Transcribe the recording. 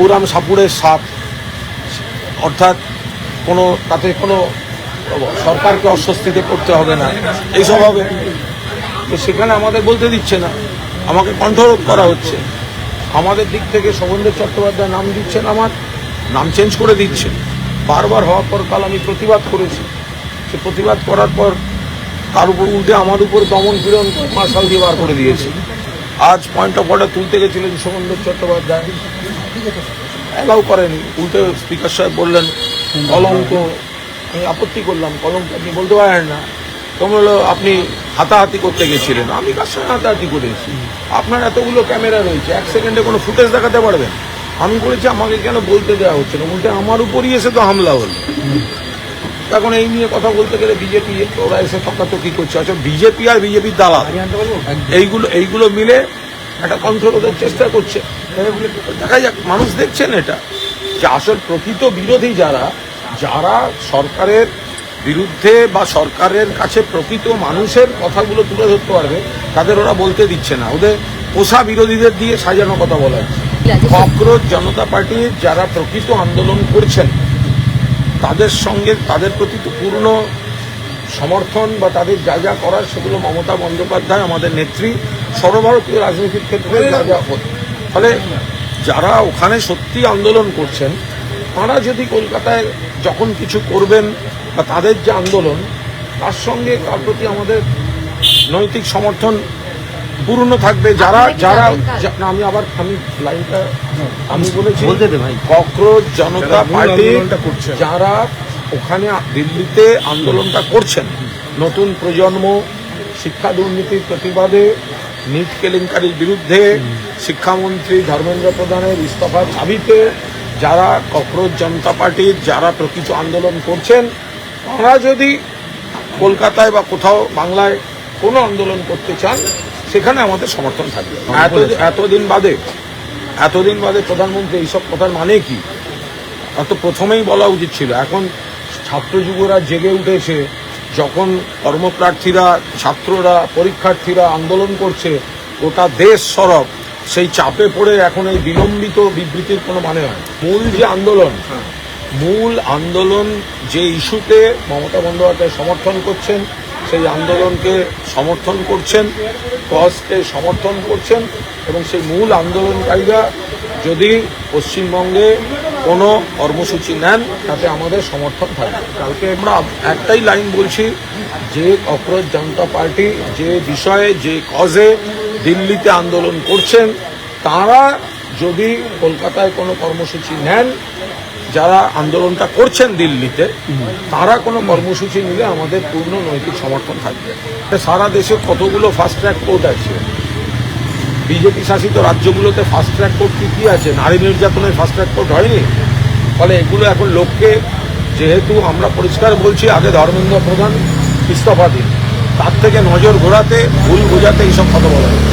বাবুরাম সাপুড়ের সাপ, অর্থাৎ তাতে কোনো সরকারকে অস্বস্তিতে পড়তে হবে না, এইসব হবে। তো সেখানে আমাদের বলতে দিচ্ছে না, আমাকে কণ্ঠরোধ করা হচ্ছে। আমাদের দিক থেকে শোভনদেব চট্টোপাধ্যায় নাম দিচ্ছেন, আমার নাম চেঞ্জ করে দিচ্ছেন। বারবার হওয়ার পর কাল আমি প্রতিবাদ করেছি। সে প্রতিবাদ করার পর তার উপর উল্টে আমার উপর দমন পীড়ন মার্শাল দিয়ে বার করে দিয়েছে। আজ পয়েন্ট অফ অর্ডার তুলতে গেছিলেন শোভনদেব চট্টোপাধ্যায়, অ্যালাউ করেনি। উল্টে স্পিকার সাহেব বললেন কলঙ্ক। আমি আপত্তি করলাম, কলঙ্ক আপনি বলতে পারেন না। তোমরা হলো আপনি হাতাহাতি করতে গেছিলেন। আমি কার সঙ্গে হাতাহাতি করেছি? আপনার এতগুলো ক্যামেরা রয়েছে, 1 সেকেন্ডে কোনো ফুটেজ দেখাতে পারবেন? আমি বলেছি আমাকে কেন বলতে দেওয়া হচ্ছে না, উল্টে আমার উপরই এসে তো হামলা হলো। এখন এই নিয়ে কথা বলতে গেলে বিজেপি ওরা এসে তকাতকি করছে। আচ্ছা, বিজেপি আর বিজেপির দালাল এইগুলো মিলে একটা কণ্ঠরোধের চেষ্টা করছে। দেখা যাক, মানুষ দেখছেন এটা যে আসল প্রকৃত বিরোধী যারা সরকারের বিরুদ্ধে বা সরকারের কাছে প্রকৃত মানুষের কথাগুলো তুলে ধরতে পারবে, তাদের ওরা বলতে দিচ্ছে না। ওদের পোষা বিরোধীদের দিয়ে সাজানো কথা বলা হচ্ছে। ককরোচ জনতা পার্টির যারা প্রকৃত আন্দোলন করছেন তাদের সঙ্গে তাদের প্রতি তো পূর্ণ সমর্থন বা তাদের যা যা করার সেগুলো মমতা বন্দ্যোপাধ্যায় আমাদের নেত্রী সর্বভারতীয় রাজনীতির ক্ষেত্রে যা যা ফলে যারা ওখানে সত্যি আন্দোলন করছেন তারা যদি কলকাতায় যখন কিছু করবেন বা তাদের যে আন্দোলন তার সঙ্গে তার প্রতি আমাদের নৈতিক সমর্থন পূর্ণ থাকবে। যারা আমি লাইনটা আমি বলেছি, ককরোচ জনতা পার্টি যারা ওখানে দিল্লিতে আন্দোলনটা করছেন, নতুন প্রজন্ম শিক্ষা দুর্নীতির প্রতিবাদে, নিট কেলেঙ্কারির বিরুদ্ধে, শিক্ষামন্ত্রী ধর্মেন্দ্র প্রধানের ইস্তফার দাবিতে যারা ককরোচ জনতা পার্টির যারা প্রকৃত আন্দোলন করছেন, তারা যদি কলকাতায় বা কোথাও বাংলায় কোনো আন্দোলন করতে চান সেখানে আমাদের সমর্থন থাকবে। এতদিন বাদে প্রধানমন্ত্রী এইসব কথার মানে কি? তো প্রথমেই বলা উচিত ছিল। এখন ছাত্র যুবরা জেগে উঠেছে, যখন কর্মপ্রার্থীরা, ছাত্ররা, পরীক্ষার্থীরা আন্দোলন করছে, গোটা দেশ সরব, সেই চাপে পড়ে এখন এই বিলম্বিত বিবৃতির কোনো মানে হয়? মূল আন্দোলন যে ইস্যুতে মমতা বন্দ্যোপাধ্যায় সমর্থন করছেন, সেই আন্দোলনকে সমর্থন করছেন, কজকে সমর্থন করছেন, এবং সেই মূল আন্দোলনকারীরা যদি পশ্চিমবঙ্গে কোনো কর্মসূচি নেন তাতে আমাদের সমর্থন থাকবে। কালকে আমরা একটাই লাইন বলছি যে ককরোচ জনতা পার্টি যে বিষয়ে, যে কজে দিল্লিতে আন্দোলন করছেন, তারা যদি কলকাতায় কোনো কর্মসূচি নেন, যারা আন্দোলনটা করছেন দিল্লিতে, তারা কোনো কর্মসূচি নিলে আমাদের পূর্ণ নৈতিক সমর্থন থাকবে। সারা দেশে কতগুলো ফাস্ট ট্র্যাক কোর্ট আছে, বিজেপি শাসিত রাজ্যগুলোতে ফাস্ট ট্র্যাক কোর্ট কি আছে? নারী নির্যাতনের ফাস্ট ট্র্যাক কোর্ট হয়নি। ফলে এগুলো এখন লোককে, যেহেতু আমরা পরিষ্কার বলছি আগে ধর্মেন্দ্র প্রধান ইস্তফা দিন, তার থেকে নজর ঘোরাতে, ভুল বোঝাতে এইসব কথা বলা হয়।